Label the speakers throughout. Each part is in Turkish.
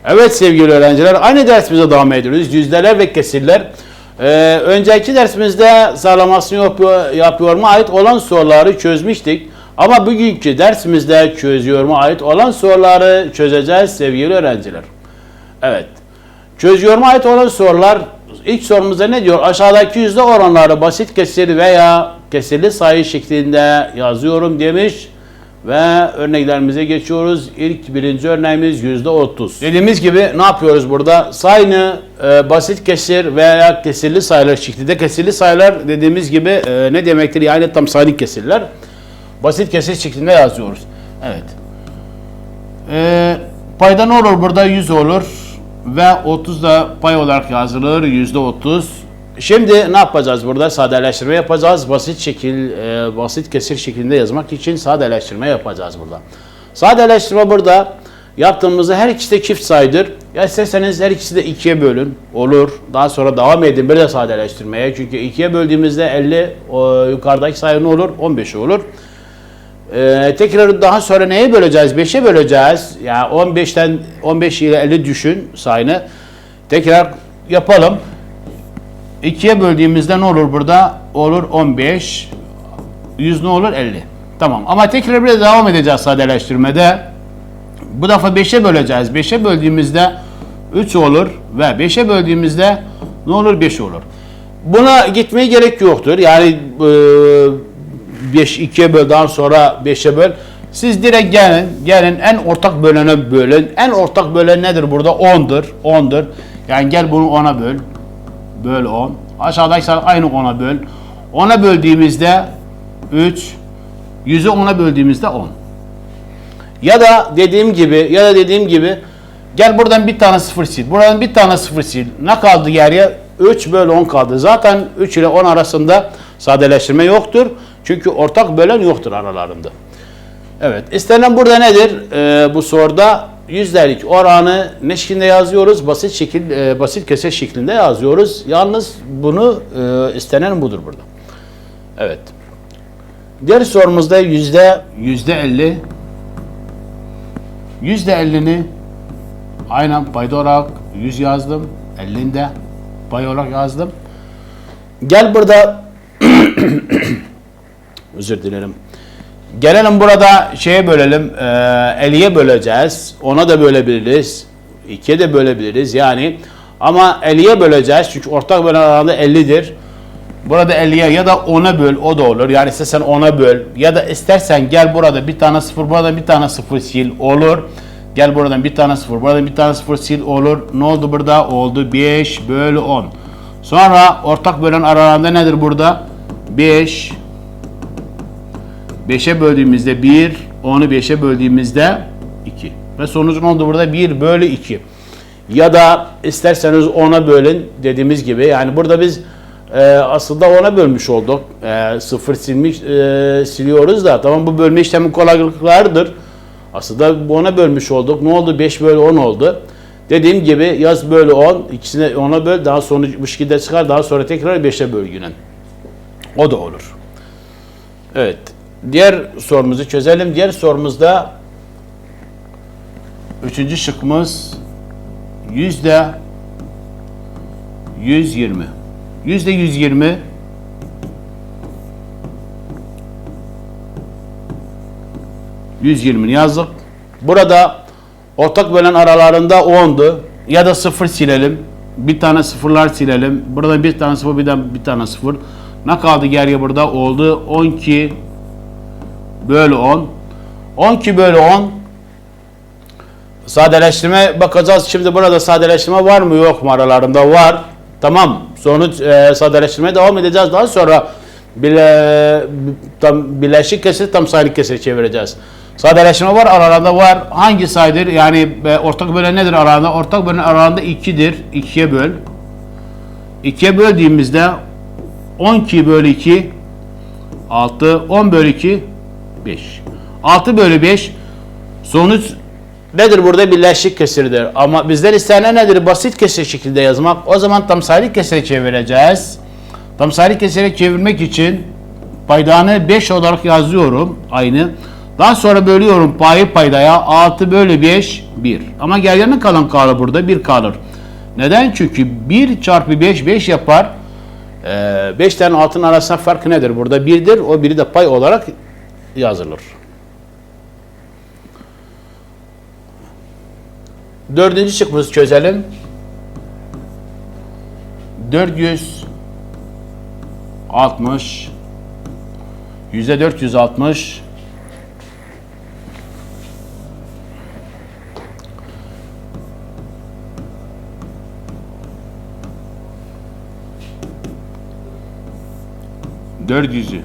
Speaker 1: Evet sevgili öğrenciler, aynı dersimize devam ediyoruz. Yüzdeler ve kesirler. Önceki dersimizde sağlamasını yapıyorma ait olan soruları çözmüştük. Ama bugünkü dersimizde çözüyorma ait olan soruları çözeceğiz sevgili öğrenciler. Evet. Çözüyorma ait olan sorular, ilk sorumuzda ne diyor? Aşağıdaki yüzde oranları basit kesir veya kesirli sayı şeklinde yazıyorum demiş. Ve örneklerimize geçiyoruz. İlk birinci örneğimiz %30. Dediğimiz gibi ne yapıyoruz burada? Sayını basit kesir veya kesirli sayılar şeklinde. Kesirli sayılar dediğimiz gibi ne demektir? Yani tam sayılı kesirler. Basit kesir şeklinde yazıyoruz. Evet. Payda ne olur burada? 100 olur. Ve 30 da pay olarak yazılır. %30. Şimdi ne yapacağız burada? Sadeleştirme yapacağız. Basit kesir şeklinde yazmak için sadeleştirme yapacağız burada. Sadeleştirme burada yaptığımızda her ikisi de çift sayıdır. Ya isterseniz her ikisi de 2'ye bölün. Olur. Daha sonra devam edin böyle sadeleştirmeye. Çünkü 2'ye böldüğümüzde 50 yukarıdaki sayı ne olur? 15 olur. Tekrar daha sonra neye böleceğiz? 5'e böleceğiz. Yani 15 ile 50 düşün sayını. Tekrar yapalım. 2'ye böldüğümüzde ne olur burada? Olur 15. 100 ne olur? 50. Tamam. Ama tekrar bir devam edeceğiz sadeleştirmede. Bu defa 5'e böleceğiz. 5'e böldüğümüzde 3 olur. Ve 5'e böldüğümüzde ne olur? 5 olur. Buna gitmeye gerek yoktur. Yani 2'ye böl, daha sonra 5'e böl. Siz direkt gelin en ortak bölene bölün. En ortak bölen nedir burada? 10'dur. 10'dur. Yani gel bunu 10'a böl. Böl 10. Aşağıdaki aynı 10'a böl. 10'a böldüğümüzde 3. 100'ü 10'a böldüğümüzde 10. Ya da dediğim gibi gel buradan bir tane 0 sil. Buradan bir tane 0 sil. Ne kaldı geriye? 3 bölü 10 kaldı. Zaten 3 ile 10 arasında sadeleştirme yoktur. Çünkü ortak bölen yoktur aralarında. Evet. İstenen burada nedir? Bu soruda yüzdelik oranı ne şeklinde yazıyoruz? Basit kesir şeklinde yazıyoruz. Yalnız bunu istenen budur burada. Evet. Diğer sorumuzda yüzde 50. %50'ni aynen payda olarak 100 yazdım. 50'ni de pay olarak yazdım. Gel burada özür dilerim. Gelelim burada şeye bölelim. 50'ye böleceğiz. 10'a da bölebiliriz. 2'ye de bölebiliriz yani. Ama 50'ye böleceğiz. Çünkü ortak bölen arasında 50'dir. Burada 50'ye ya da 10'a böl. O da olur. Yani istersen 10'a böl. Ya da istersen gel burada bir tane 0. Buradan bir tane 0 sil. Olur. Gel buradan bir tane 0. Buradan bir tane 0 sil. Olur. Ne oldu burada? Oldu. 5 bölü 10. Sonra ortak bölen aralarında nedir burada? 5. 5'e böldüğümüzde 1, 10'u 5'e böldüğümüzde 2. Ve sonucu ne oldu burada? 1 bölü 2. Ya da isterseniz 10'a bölün dediğimiz gibi. Yani burada biz aslında 10'a bölmüş olduk. 0 siliyoruz da. Tamam, bu bölme işlemi kolaylıklardır. Aslında 10'a bölmüş olduk. Ne oldu? 5 bölü 10 oldu. Dediğim gibi yaz bölü 10. İkisini 10'a böl. Daha sonra bu şekilde çıkar. Daha sonra tekrar 5'e böl yine. O da olur. Evet. Diğer sorumuzu çözelim. Diğer sorumuzda 3. şıkkımız yüzde 120. Yüzde 120 120'ni yazdık. Burada ortak bölen aralarında 10'du. Ya da 0 silelim. Bir tane sıfırlar silelim. Burada bir tane 0, bir tane 0. Ne kaldı geriye burada? Oldu 12 bölü 10. 12 bölü 10. Sadeleştirme bakacağız. Şimdi burada sadeleştirme var mı yok mu aralarında? Var. Tamam. Sonuç sadeleştirmeye devam edeceğiz. Daha sonra bileşik kesir tam sayılı kesir çevireceğiz. Sadeleştirme var, aralarında var. Hangi sayıdır? Yani ortak bölen nedir aralarında? Ortak bölen aralarında 2'dir. 2'ye böl. 2'ye böldüğümüzde 12 bölü 2 6, 10 bölü 2 5. 6 bölü 5. Sonuç nedir burada? Birleşik kesirdir. Ama bizden istenen nedir? Basit kesir şekilde yazmak. O zaman tam sayılı kesire çevireceğiz. Tam sayılı kesire çevirmek için paydanı 5 olarak yazıyorum. Aynı. Daha sonra bölüyorum payı paydaya. 6 bölü 5 1. Ama geriye kalan kalır burada 1 kalır. Neden? Çünkü 1 çarpı 5 5 yapar. 5 tane 6'nın arasında fark nedir? Burada 1'dir. O 1'i de pay olarak yazılır. Dördüncü şıkkımızı çözelim. 460 %460 400'ü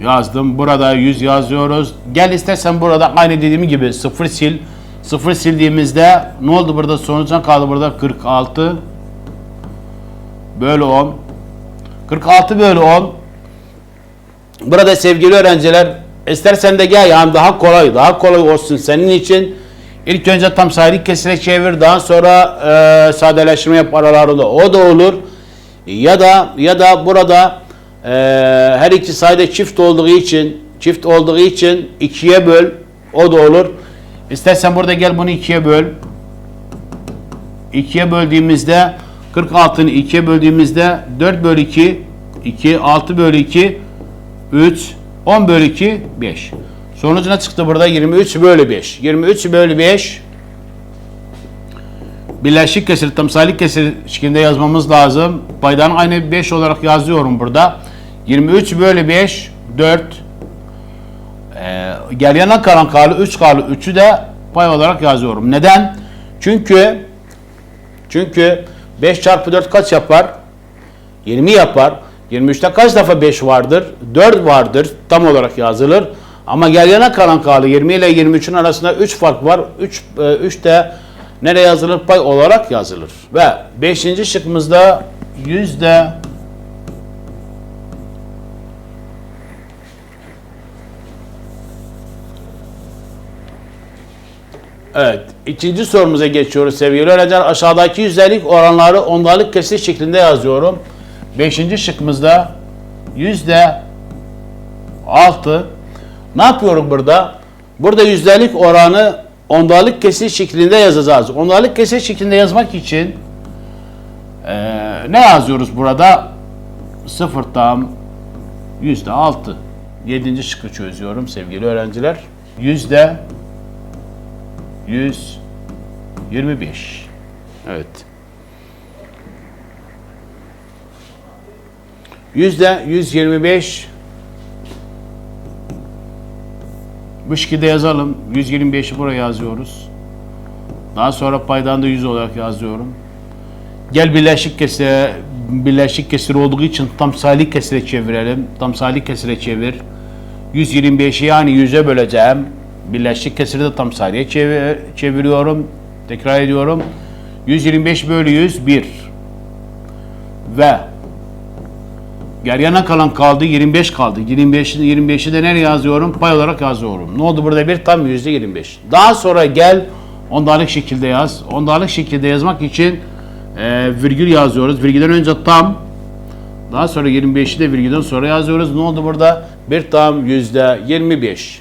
Speaker 1: yazdım. Burada 100 yazıyoruz. Gel istersen burada aynı dediğim gibi 0 sil. 0 sildiğimizde ne oldu burada? Sonuçta kaldı burada 46 bölü 10. 46 bölü 10. Burada sevgili öğrenciler, istersen de gel yani daha kolay olsun senin için. İlk önce tam sayılı kesire çevir, daha sonra sadeleştirme yap aralarında, o da olur. Ya da burada her iki sayıda çift olduğu için ikiye böl, o da olur. İstersen burada gel bunu ikiye böl. 2'ye böldüğümüzde 46'ını 2'ye böldüğümüzde 4 bölü 2, 6 bölü 2, 3, 10 bölü 2, 5. Sonucu ne çıktı burada? 23 bölü 5. 23 bölü 5 birleşik kesir, tam sayılı kesir şeklinde yazmamız lazım. Paydanı aynı 5 olarak yazıyorum burada. 23 bölü 5, 4. Geriye kalan kaldı 3 kaldı. 3'ü de pay olarak yazıyorum. Neden? Çünkü 5 çarpı 4 kaç yapar? 20 yapar. 23'te kaç defa 5 vardır? 4 vardır. Tam olarak yazılır. Ama geriye kalan kaldı 20 ile 23'ün arasında 3 fark var. 3 de nereye yazılır? Pay olarak yazılır. Ve 5. şıkkımızda yüzde evet, ikinci sorumuza geçiyoruz sevgili öğrenciler. Aşağıdaki yüzdelik oranları ondalık kesir şeklinde yazıyorum. 5. şıkkımızda %6. Ne yapıyorum burada? Burada yüzdelik oranı ondalık kesir şeklinde yazacağız. Ondalık kesir şeklinde yazmak için ne yazıyoruz burada? 0 tam %6. 7. şıkkı çözüyorum sevgili öğrenciler. %125. Evet. %125. Bu şekilde yazalım. 125'i buraya yazıyoruz. Daha sonra paydan da 100 olarak yazıyorum. Gel birleşik kesir olduğu için tam sayılı kesire çevirelim. Tam sayılı kesire çevir. 125'i yani 100'e böleceğim. Birleşik kesiri de tam sayıya çeviriyorum. Tekrar ediyorum. 125 bölü 100 1. Ve geriye kalan kaldı? 25 kaldı. 25'i de nereye yazıyorum? Pay olarak yazıyorum. Ne oldu burada? Bir tam %25. Daha sonra gel ondalık şekilde yaz. Ondalık şekilde yazmak için virgül yazıyoruz. Virgülden önce tam. Daha sonra 25'i de virgülden sonra yazıyoruz. Ne oldu burada? Bir tam %25.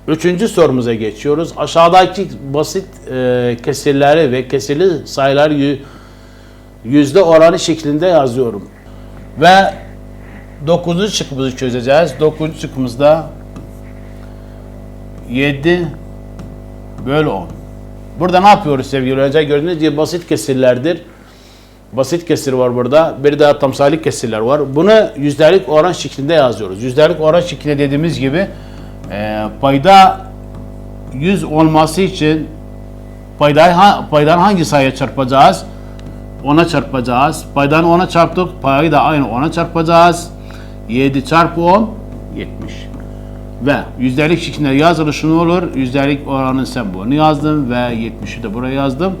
Speaker 1: 3. sorumuza geçiyoruz. Aşağıdaki basit kesirleri ve kesirli sayılar yüzde oranı şeklinde yazıyorum. Ve 9. şıkkımızı çözeceğiz. 9. şıkkımızda 7 bölü 10. Burada ne yapıyoruz sevgili öğrenciler? Gördüğünüz gibi basit kesirlerdir. Basit kesir var burada. Bir daha tam sayılı kesirler var. Bunu yüzdelik oran şeklinde yazıyoruz. Yüzdelik oran şeklinde dediğimiz gibi payda 100 olması için paydan hangi sayıya çarpacağız? 10'a çarpacağız. Paydan 10'a çarptık. Payı da aynı 10'a çarpacağız. 7 çarpı 10 70. Ve yüzdelik şeklinde yazılışı ne olur? Yüzdelik oranın sembolünü yazdım ve 70'i de buraya yazdım.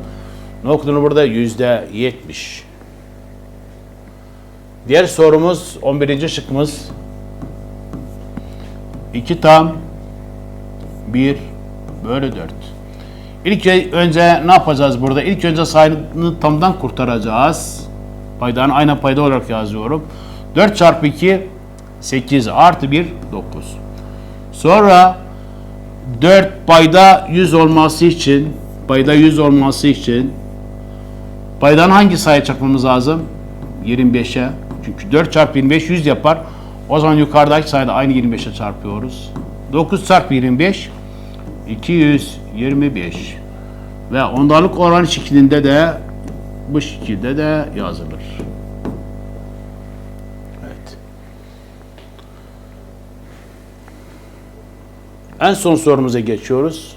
Speaker 1: Ne okudun burada? %70. Diğer sorumuz 11. şıkkımız. 2 tam 1 bölü 4. İlk önce ne yapacağız burada? İlk önce sayını tamdan kurtaracağız. Paydanı aynen payda olarak yazıyorum. 4 çarpı 2 8 artı 1 9. Sonra 4 payda 100 olması için paydan hangi sayı çarpmamız lazım? 25'e. Çünkü 4 çarpı 25 100 yapar. O zaman yukarıdaki sayıda aynı 25'e çarpıyoruz. 9 çarpı 25 225 ve ondalık oran şeklinde de bu şekilde de yazılır. Evet. En son sorumuza geçiyoruz.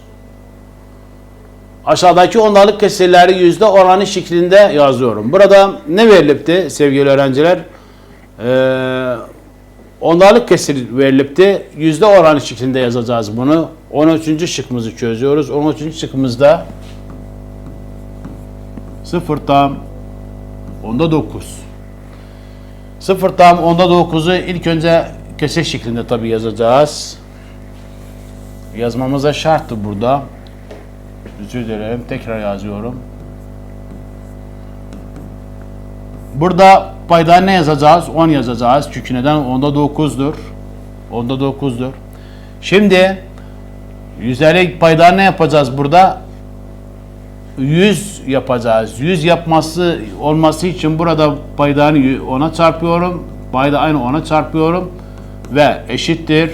Speaker 1: Aşağıdaki ondalık kesirleri yüzde oranı şeklinde yazıyorum. Burada ne verilipti sevgili öğrenciler? Ondalık kesir verilipti. Yüzde oranı şeklinde yazacağız bunu. 13. şıkkımızı çözüyoruz. 13. şıkkımızda 0 tam onda 9. 0 tam onda 9'u ilk önce kesir şeklinde tabi yazacağız. Yazmamıza şarttı burada. Özür dilerim. Tekrar yazıyorum. Burada payda ne yazacağız? 10 yazacağız. Çünkü neden? Onda 9'dur. Onda 9'dur. Şimdi yüzdelik payda ne yapacağız burada? 100 yapacağız. 100 olması için burada paydanı 10'a çarpıyorum. Payda aynı 10'a çarpıyorum. Ve eşittir.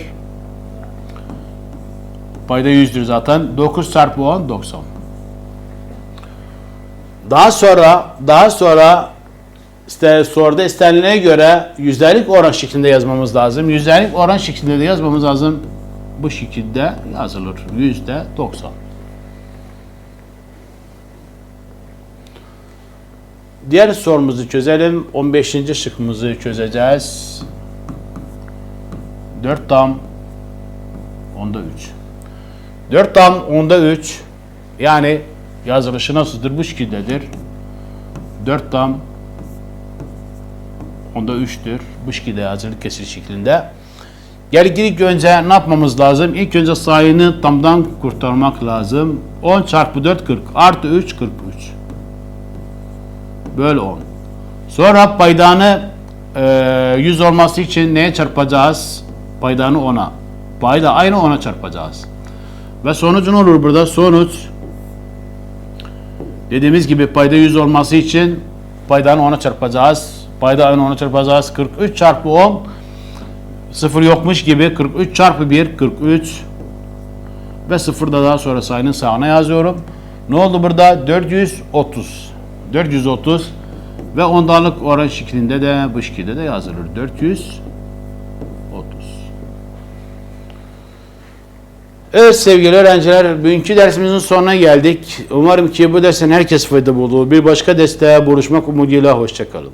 Speaker 1: Payda 100'dür zaten. 9 çarpı 10 90. Daha sonra işte soruda istenilene göre yüzdelik oran şeklinde yazmamız lazım. Yüzdelik oran şeklinde de yazmamız lazım. Bu şekilde yazılır. %90. Diğer sorumuzu çözelim. 15. şıkkımızı çözeceğiz. 4 tam onda 3. 4 tam onda 3 yani yazılışı nasıldır? Bu şekildedir. 4 tam onda 3'tür. Bu şekilde yazılır kesir şeklinde. İlk önce ne yapmamız lazım? İlk önce sayını tamdan kurtarmak lazım. 10 çarpı 4 40 artı 3 43. Böyle 10. Sonra paydanı 100 olması için neye çarpacağız? Paydanı 10'a. Payda aynı 10'a çarpacağız. Ve sonucu ne olur burada? Sonuç dediğimiz gibi payda 100 olması için paydanı 10'a çarpacağız. Payda aynı 10'a çarpacağız. 43 çarpı 10 0 yokmuş gibi 43 çarpı 1 43 ve 0 da daha sonra sayının sağına yazıyorum. Ne oldu burada? 430. 430 ve ondalık oran şeklinde de bu şekilde de yazılır. 430. Evet sevgili öğrenciler, bugünkü dersimizin sonuna geldik. Umarım ki bu dersin herkes fayda bulur. Bir başka derste buluşmak umuduyla hoşça kalın.